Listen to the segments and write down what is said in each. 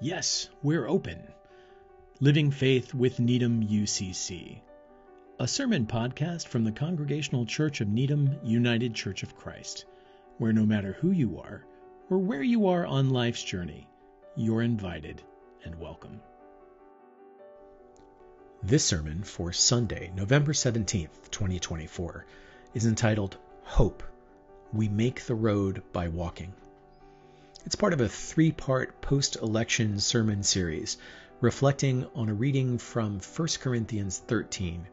Yes, we're open. Living Faith with Needham UCC, a sermon podcast from the Congregational Church of Needham United Church of Christ, where no matter who you are or where you are on life's journey, you're invited and welcome. This sermon for Sunday, November 17th, 2024, is entitled Hope, We Make the Road by Walking. It's part of a three-part post-election sermon series reflecting on a reading from 1 Corinthians 13.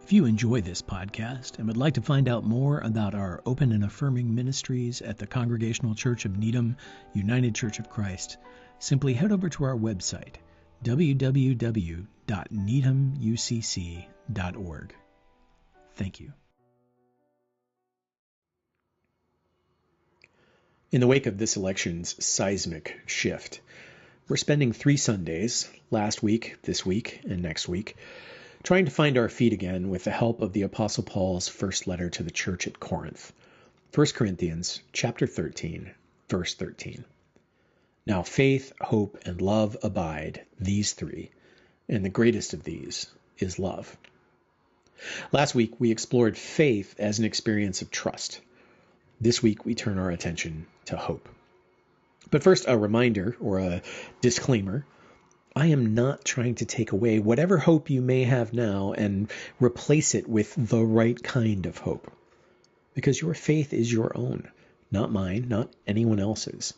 If you enjoy this podcast and would like to find out more about our open and affirming ministries at the Congregational Church of Needham United Church of Christ, simply head over to our website, www.needhamucc.org. Thank you. In the wake of this election's seismic shift, we're spending 3 Sundays, last week, this week, and next week, trying to find our feet again with the help of the Apostle Paul's first letter to the church at Corinth, 1 Corinthians chapter 13, verse 13. Now faith, hope, and love abide, these three, and the greatest of these is love. Last week, we explored faith as an experience of trust. This week, we turn our attention to hope. But first, a reminder or a disclaimer. I am not trying to take away whatever hope you may have now and replace it with the right kind of hope. Because your faith is your own, not mine, not anyone else's.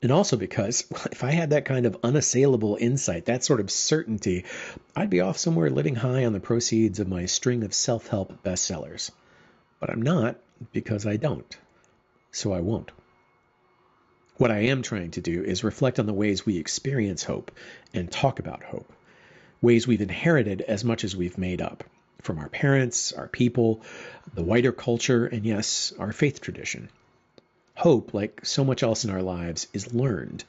And also because if I had that kind of unassailable insight, that sort of certainty, I'd be off somewhere living high on the proceeds of my string of self-help bestsellers. But I'm not, because I don't. So I won't. What I am trying to do is reflect on the ways we experience hope and talk about hope, ways we've inherited as much as we've made up, from our parents, our people, the wider culture, and yes, our faith tradition. Hope, like so much else in our lives, is learned,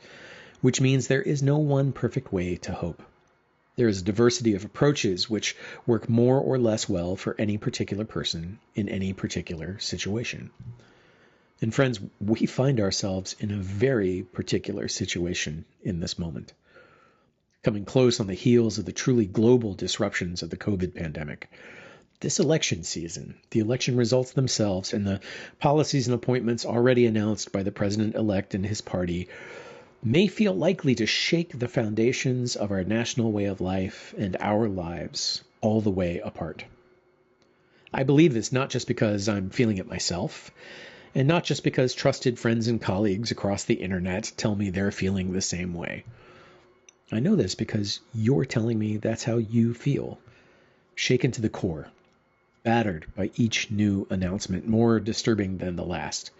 which means there is no one perfect way to hope. There is a diversity of approaches which work more or less well for any particular person in any particular situation. And friends, we find ourselves in a very particular situation in this moment. Coming close on the heels of the truly global disruptions of the COVID pandemic, this election season, the election results themselves, and the policies and appointments already announced by the president-elect and his party may feel likely to shake the foundations of our national way of life and our lives all the way apart. I believe this not just because I'm feeling it myself, and not just because trusted friends and colleagues across the internet tell me they're feeling the same way. I know this because you're telling me that's how you feel, shaken to the core, battered by each new announcement, more disturbing than the last,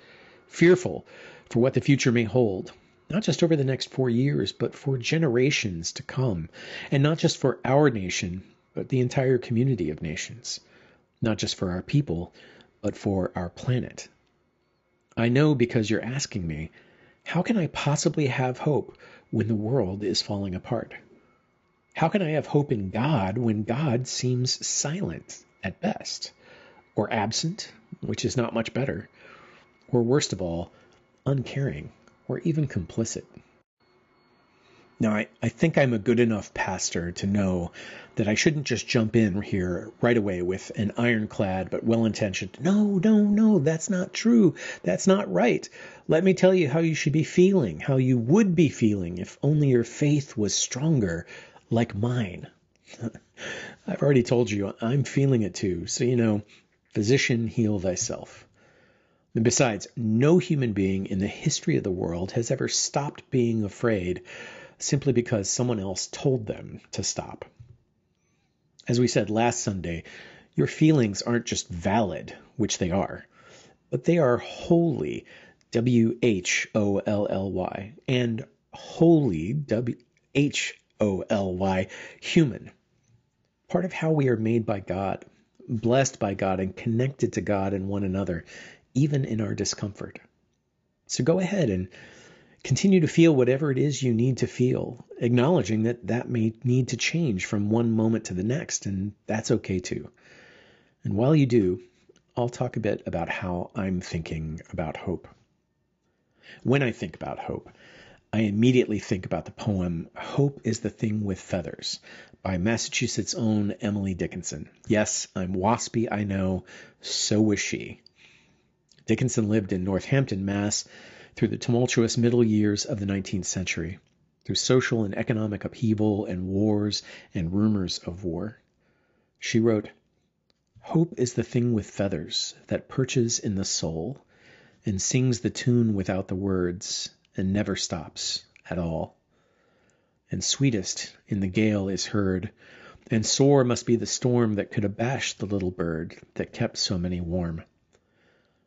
fearful for what the future may hold, not just over the next 4 years, but for generations to come, and not just for our nation, but the entire community of nations, not just for our people, but for our planet. I know because you're asking me, how can I possibly have hope when the world is falling apart? How can I have hope in God when God seems silent at best, or absent, which is not much better, or worst of all, uncaring, or even complicit? Now, I think I'm a good enough pastor to know that I shouldn't just jump in here right away with an ironclad but well-intentioned, no, that's not true. That's not right. Let me tell you how you should be feeling, how you would be feeling if only your faith was stronger like mine. I've already told you I'm feeling it too. So, physician, heal thyself. And besides, no human being in the history of the world has ever stopped being afraid simply because someone else told them to stop. As we said last Sunday, your feelings aren't just valid, which they are, but they are wholly, W-H-O-L-L-Y, and wholly, W-H-O-L-Y, human. Part of how we are made by God, blessed by God, and connected to God and one another, even in our discomfort. So go ahead and continue to feel whatever it is you need to feel, acknowledging that may need to change from one moment to the next, and that's okay too. And while you do, I'll talk a bit about how I'm thinking about hope. When I think about hope, I immediately think about the poem Hope is the Thing with Feathers by Massachusetts' own Emily Dickinson. Yes, I'm waspy, I know. So was she. Dickinson lived in Northampton, Mass. Through the tumultuous middle years of the 19th century, through social and economic upheaval and wars and rumors of war. She wrote, "Hope is the thing with feathers that perches in the soul and sings the tune without the words and never stops at all. And sweetest in the gale is heard, and sore must be the storm that could abash the little bird that kept so many warm.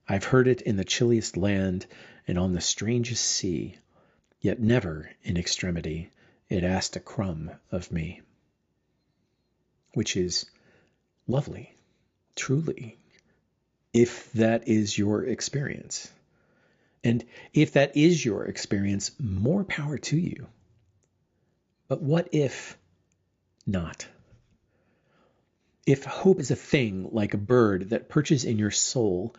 I've heard it in the chilliest land and on the strangest sea, yet never in extremity it asked a crumb of me." Which is lovely, truly, if that is your experience. And if that is your experience, more power to you. But what if not? If hope is a thing like a bird that perches in your soul,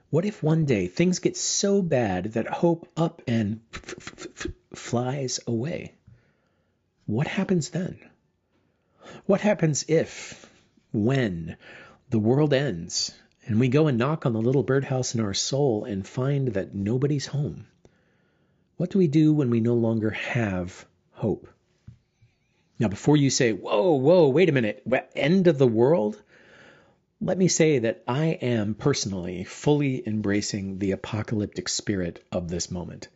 what if one day things get so bad that hope up and flies away? What happens then? What happens if, when the world ends and we go and knock on the little birdhouse in our soul and find that nobody's home? What do we do when we no longer have hope? Now, before you say, whoa, wait a minute, end of the world? Let me say that I am personally fully embracing the apocalyptic spirit of this moment.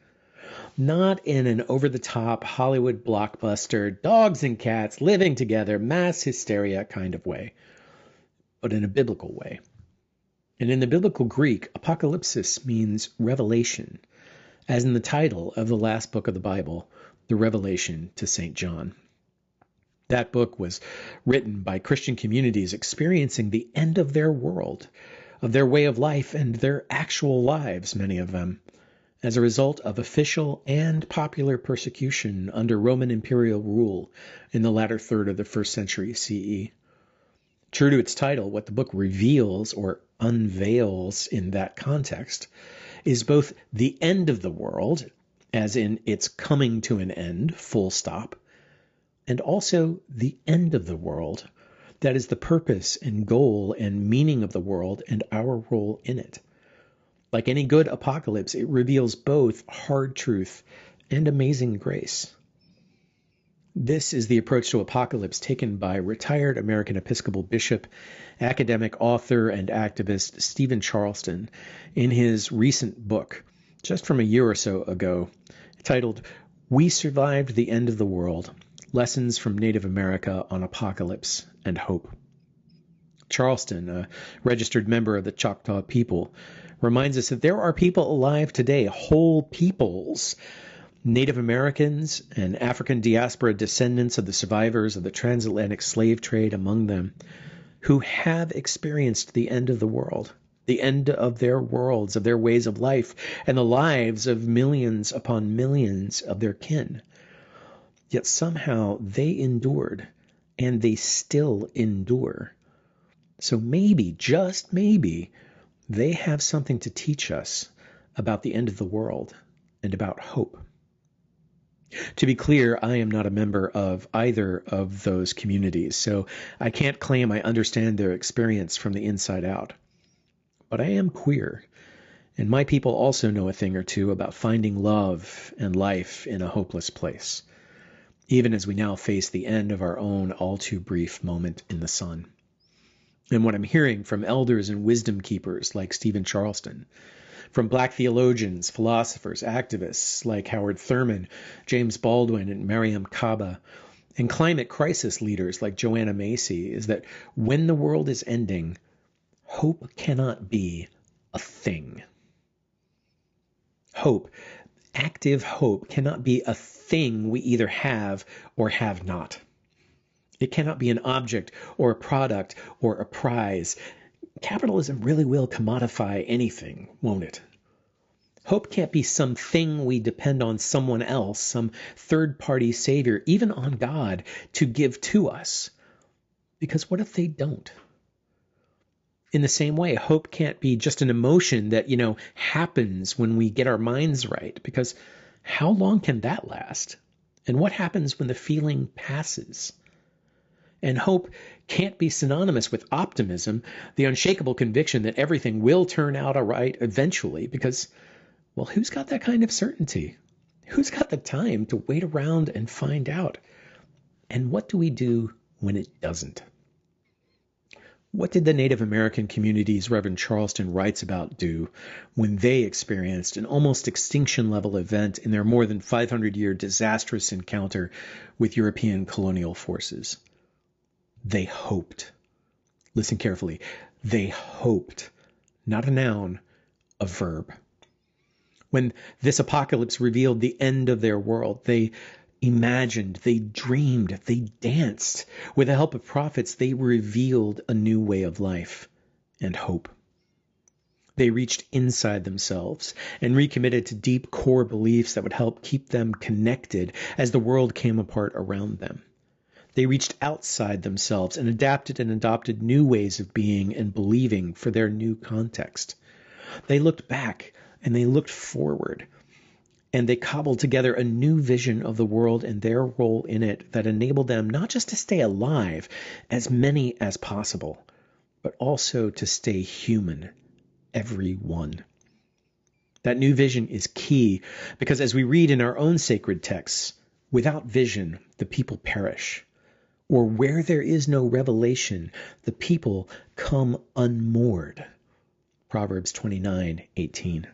Not in an over-the-top Hollywood blockbuster, dogs and cats living together, mass hysteria kind of way, but in a biblical way. And in the biblical Greek, apocalypsis means revelation, as in the title of the last book of the Bible, the Revelation to St. John. That book was written by Christian communities experiencing the end of their world, of their way of life and their actual lives, many of them, as a result of official and popular persecution under Roman imperial rule in the latter third of the 1st century CE. True to its title, what the book reveals or unveils in that context is both the end of the world, as in its coming to an end, full stop, and also the end of the world, that is the purpose and goal and meaning of the world and our role in it. Like any good apocalypse, it reveals both hard truth and amazing grace. This is the approach to apocalypse taken by retired American Episcopal bishop, academic, author, and activist Stephen Charleston in his recent book, just from a year or so ago, titled "We Survived the End of the World: Lessons from Native America on Apocalypse and Hope." Charleston, a registered member of the Choctaw people, reminds us that there are people alive today, whole peoples, Native Americans and African diaspora descendants of the survivors of the transatlantic slave trade among them, who have experienced the end of the world, the end of their worlds, of their ways of life, and the lives of millions upon millions of their kin. Yet somehow they endured, and they still endure. So maybe, just maybe, they have something to teach us about the end of the world and about hope. To be clear, I am not a member of either of those communities, so I can't claim I understand their experience from the inside out. But I am queer, and my people also know a thing or two about finding love and life in a hopeless place, even as we now face the end of our own all too brief moment in the sun. And what I'm hearing from elders and wisdom keepers like Stephen Charleston, from Black theologians, philosophers, activists like Howard Thurman, James Baldwin, and Mariame Kaba, and climate crisis leaders like Joanna Macy, is that when the world is ending, hope cannot be a thing. Hope, active hope, cannot be a thing we either have or have not. It cannot be an object or a product or a prize. Capitalism really will commodify anything, won't it? Hope can't be something we depend on someone else, some third-party savior, even on God, to give to us. Because what if they don't? In the same way, hope can't be just an emotion that, happens when we get our minds right. Because How long can that last? And what happens when the feeling passes? And hope can't be synonymous with optimism, the unshakable conviction that everything will turn out all right eventually, because, well, who's got that kind of certainty? Who's got the time to wait around and find out? And what do we do when it doesn't? What did the Native American communities Reverend Charleston writes about do when they experienced an almost extinction level event in their more than 500-year disastrous encounter with European colonial forces? They hoped. Listen carefully. They hoped. Not a noun, a verb. When this apocalypse revealed the end of their world, they imagined, they dreamed, they danced. With the help of prophets, they revealed a new way of life and hope. They reached inside themselves and recommitted to deep core beliefs that would help keep them connected as the world came apart around them. They reached outside themselves and adapted and adopted new ways of being and believing for their new context. They looked back and they looked forward, and they cobbled together a new vision of the world and their role in it that enabled them not just to stay alive, as many as possible, but also to stay human, every one. That new vision is key because, as we read in our own sacred texts, without vision, the people perish. Or where there is no revelation, the people come unmoored. Proverbs 29:18.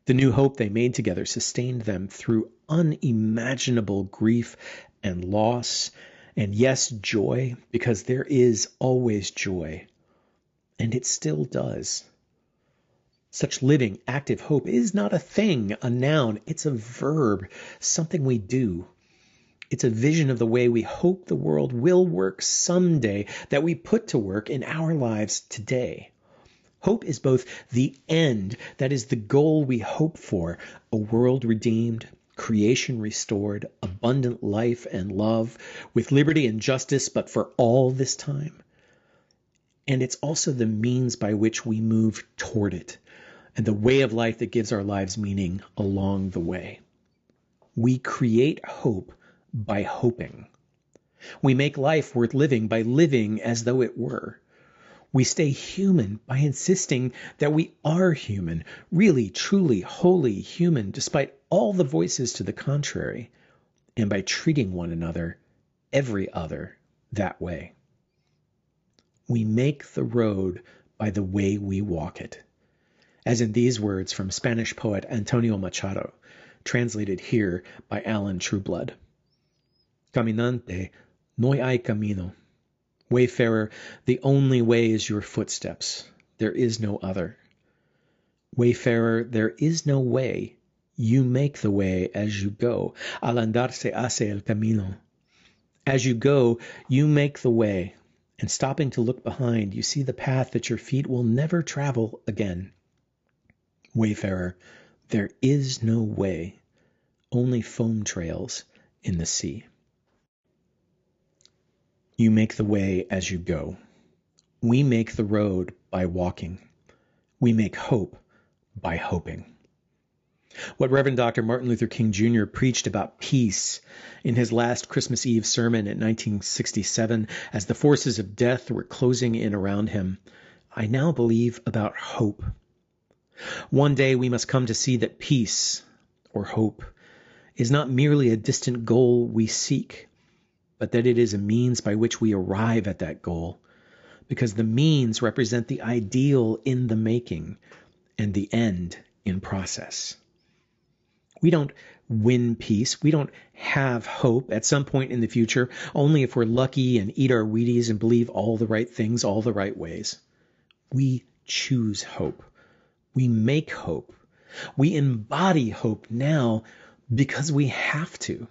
The new hope they made together sustained them through unimaginable grief and loss, and yes, joy, because there is always joy, and it still does. Such living, active hope is not a thing, a noun. It's a verb, something we do. It's a vision of the way we hope the world will work someday that we put to work in our lives today. Hope is both the end, that is the goal we hope for, a world redeemed, creation restored, abundant life and love, with liberty and justice, but for all this time. And it's also the means by which we move toward it, and the way of life that gives our lives meaning along the way. We create hope by hoping. We make life worth living by living as though it were. We stay human by insisting that we are human, really, truly, wholly human, despite all the voices to the contrary, and by treating one another, every other, that way. We make the road by the way we walk it. As in these words from Spanish poet Antonio Machado, translated here by Alan Trueblood. Caminante, no hay camino. Wayfarer, the only way is your footsteps. There is no other. Wayfarer, there is no way. You make the way as you go. Al andar se hace el camino. As you go, you make the way. And stopping to look behind, you see the path that your feet will never travel again. Wayfarer, there is no way. Only foam trails in the sea. You make the way as you go. We make the road by walking. We make hope by hoping. What Reverend Dr. Martin Luther King Jr. preached about peace in his last Christmas Eve sermon in 1967 as the forces of death were closing in around him, I now believe about hope. One day we must come to see that peace, or hope, is not merely a distant goal we seek, but that it is a means by which we arrive at that goal, because the means represent the ideal in the making and the end in process. We don't win peace. We don't have hope at some point in the future, only if we're lucky and eat our Wheaties and believe all the right things all the right ways. We choose hope. We make hope. We embody hope now because we have to.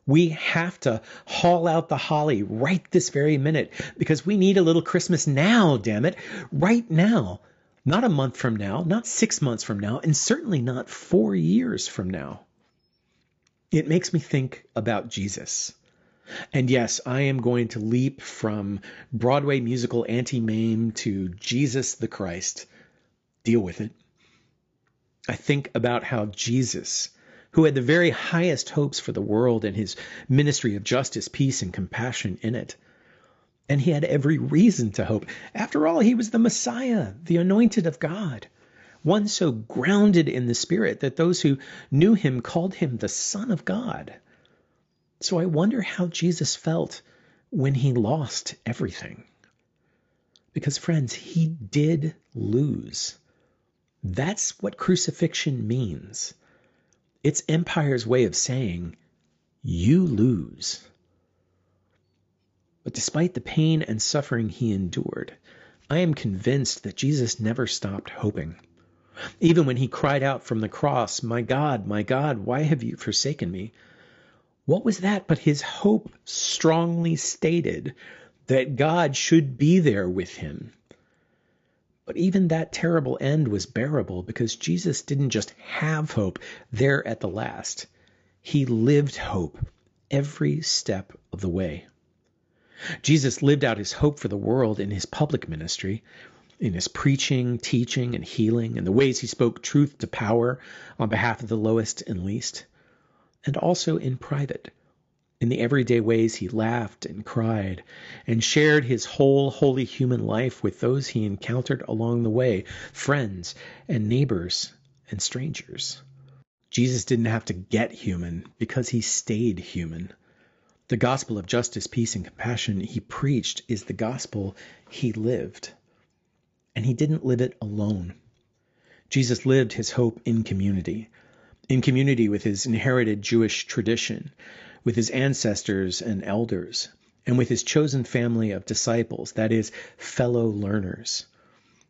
We have to haul out the holly right this very minute because we need a little Christmas now, damn it, right now. Not a month from now, not 6 months from now, and certainly not 4 years from now. It makes me think about Jesus. And yes, I am going to leap from Broadway musical Auntie Mame to Jesus the Christ. Deal with it. I think about how Jesus who had the very highest hopes for the world and his ministry of justice, peace, and compassion in it. And he had every reason to hope. After all, he was the Messiah, the anointed of God, one so grounded in the Spirit that those who knew him called him the Son of God. So I wonder how Jesus felt when he lost everything. Because, friends, he did lose. That's what crucifixion means. It's empire's way of saying, you lose. But despite the pain and suffering he endured, I am convinced that Jesus never stopped hoping. Even when he cried out from the cross, my God, why have you forsaken me? What was that but his hope strongly stated that God should be there with him? But even that terrible end was bearable because Jesus didn't just have hope there at the last. He lived hope every step of the way. Jesus lived out his hope for the world in his public ministry, in his preaching, teaching, and healing, and the ways he spoke truth to power on behalf of the lowest and least, and also in private, in the everyday ways he laughed and cried and shared his whole holy human life with those he encountered along the way, friends and neighbors and strangers. Jesus didn't have to get human because he stayed human. The gospel of justice, peace, and compassion he preached is the gospel he lived. And he didn't live it alone. Jesus lived his hope in community with his inherited Jewish tradition, with his ancestors and elders, and with his chosen family of disciples, that is, fellow learners.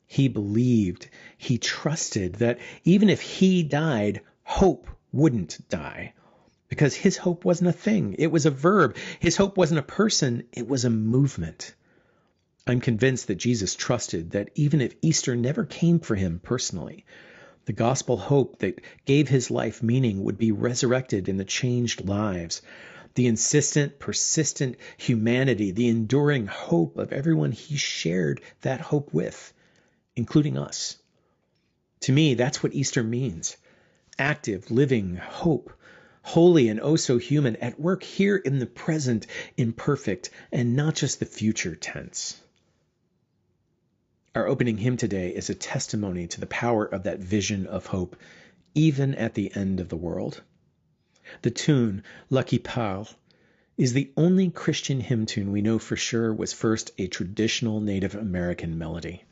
He believed, he trusted that even if he died, hope wouldn't die. Because his hope wasn't a thing. It was a verb. His hope wasn't a person. It was a movement. I'm convinced that Jesus trusted that even if Easter never came for him personally, the gospel hope that gave his life meaning would be resurrected in the changed lives. The insistent, persistent humanity, the enduring hope of everyone he shared that hope with, including us. To me, that's what Easter means. Active, living hope. Holy and oh so human, at work here in the present, imperfect, and not just the future tense. Our opening hymn today is a testimony to the power of that vision of hope, even at the end of the world. The tune, La qui parle, is the only Christian hymn tune we know for sure was first a traditional Native American melody.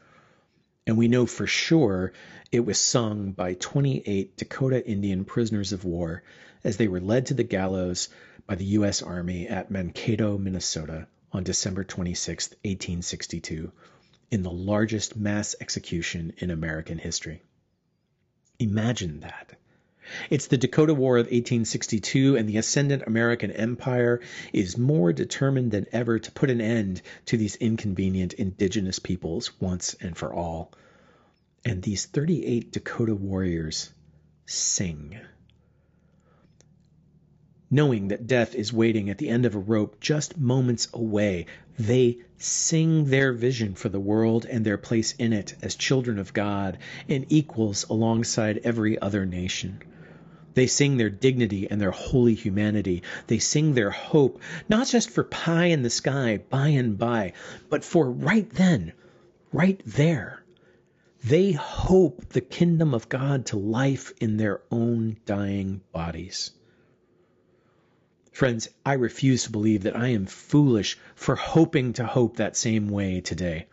And we know for sure it was sung by 28 Dakota Indian prisoners of war as they were led to the gallows by the U.S. Army at Mankato, Minnesota on December 26, 1862, in the largest mass execution in American history. Imagine that. It's the Dakota War of 1862, and the ascendant American empire is more determined than ever to put an end to these inconvenient indigenous peoples once and for all. And these 38 Dakota warriors sing. Knowing that death is waiting at the end of a rope just moments away, they sing their vision for the world and their place in it as children of God and equals alongside every other nation. They sing their dignity and their holy humanity. They sing their hope, not just for pie in the sky by and by, but for right then, right there. They hope the kingdom of God to life in their own dying bodies. Friends, I refuse to believe that I am foolish for hoping to hope that same way today.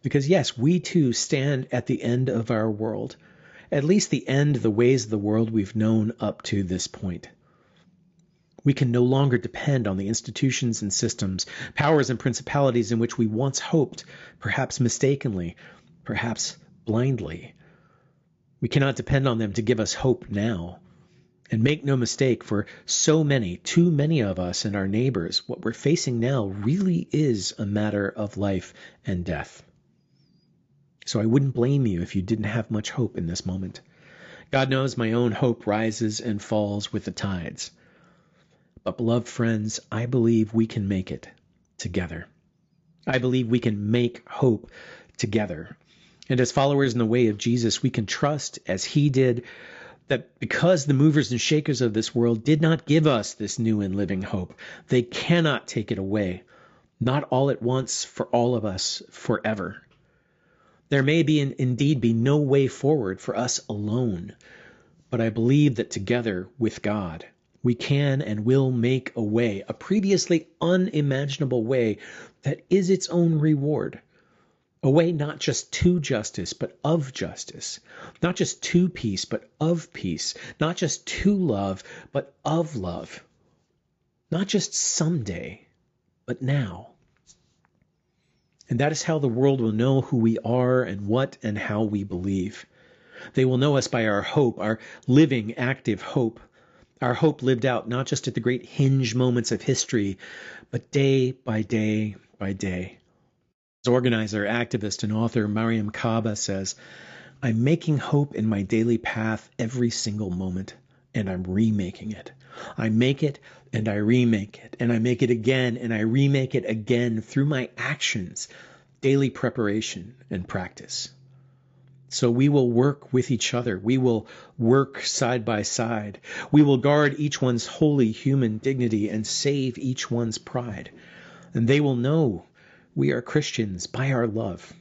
Because yes, we too stand at the end of our world, at least the end of the ways of the world we've known up to this point. We can no longer depend on the institutions and systems, powers and principalities in which we once hoped, perhaps mistakenly, perhaps blindly. We cannot depend on them to give us hope now. And make no mistake, for so many, too many of us and our neighbors, what we're facing now really is a matter of life and death. So I wouldn't blame you if you didn't have much hope in this moment. God knows my own hope rises and falls with the tides. But beloved friends, I believe we can make it together. I believe we can make hope together. And as followers in the way of Jesus, we can trust, as he did, That because the movers and shakers of this world did not give us this new and living hope, they cannot take it away, not all at once for all of us forever. There may be indeed be no way forward for us alone, but I believe that together with God, we can and will make a way, a previously unimaginable way that is its own reward. A way not just to justice, but of justice. Not just to peace, but of peace. Not just to love, but of love. Not just someday, but now. And that is how the world will know who we are and what and how we believe. They will know us by our hope, our living, active hope. Our hope lived out not just at the great hinge moments of history, but day by day by day. As organizer, activist, and author Mariam Kaba says, I'm making hope in my daily path every single moment, and I'm remaking it. I make it, and I remake it, and I make it again, and I remake it again through my actions, daily preparation, and practice. So we will work with each other. We will work side by side. We will guard each one's holy human dignity and save each one's pride. And they will know we are Christians by our love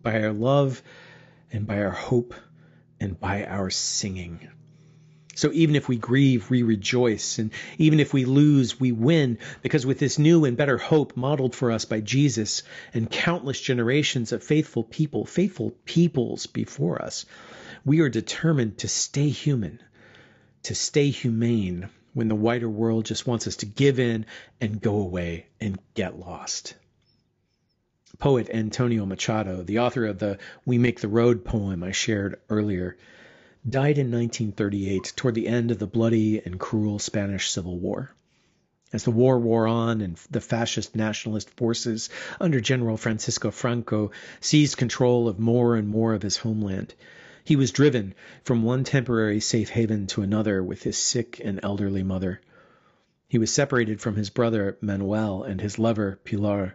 and by our hope and by our singing. So even if we grieve, we rejoice. And even if we lose, we win. Because with this new and better hope modeled for us by Jesus and countless generations of faithful peoples before us, we are determined to stay human, to stay humane when the wider world just wants us to give in and go away and get lost. Poet Antonio Machado, the author of the We Make the Road poem I shared earlier, died in 1938 toward the end of the bloody and cruel Spanish Civil War. As the war wore on and the fascist nationalist forces under General Francisco Franco seized control of more and more of his homeland, he was driven from one temporary safe haven to another with his sick and elderly mother. He was separated from his brother Manuel and his lover Pilar.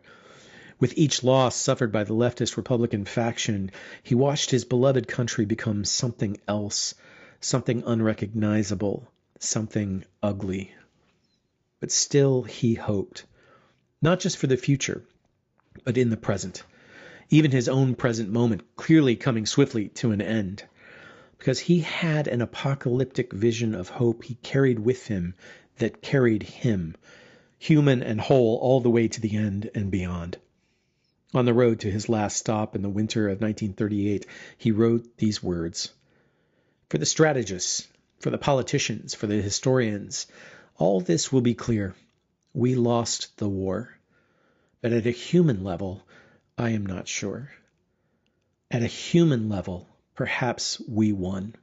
With each loss suffered by the leftist Republican faction, he watched his beloved country become something else, something unrecognizable, something ugly. But still he hoped, not just for the future, but in the present, even his own present moment clearly coming swiftly to an end, because he had an apocalyptic vision of hope he carried with him that carried him, human and whole, all the way to the end and beyond. On the road to his last stop in the winter of 1938, he wrote these words, "For the strategists, for the politicians, for the historians, all this will be clear. We lost the war. But at a human level, I am not sure. At a human level, perhaps we won.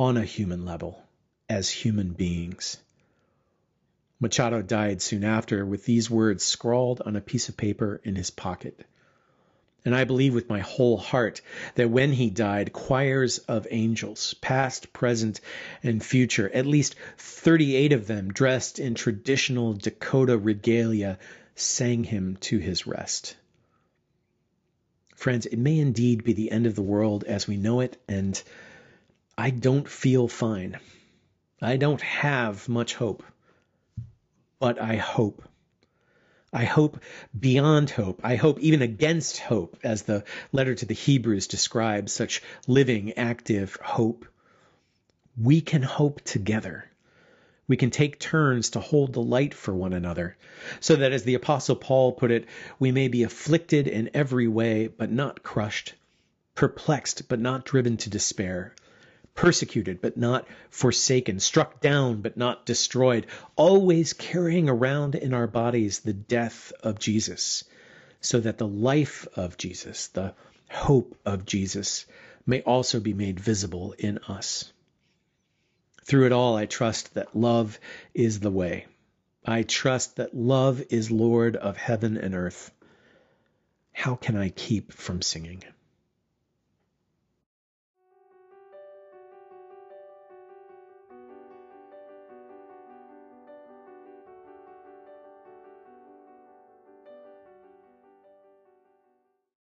On a human level, as human beings." Machado died soon after with these words scrawled on a piece of paper in his pocket. And I believe with my whole heart that when he died, choirs of angels, past, present, and future, at least 38 of them dressed in traditional Dakota regalia, sang him to his rest. Friends, it may indeed be the end of the world as we know it, and I don't feel fine. I don't have much hope. But I hope. I hope beyond hope. I hope even against hope, as the letter to the Hebrews describes such living, active hope. We can hope together. We can take turns to hold the light for one another, so that, as the Apostle Paul put it, we may be afflicted in every way, but not crushed, perplexed, but not driven to despair, persecuted but not forsaken, struck down but not destroyed, always carrying around in our bodies the death of Jesus, so that the life of Jesus, the hope of Jesus, may also be made visible in us. Through it all, I trust that love is the way. I trust that love is Lord of heaven and earth. How can I keep from singing?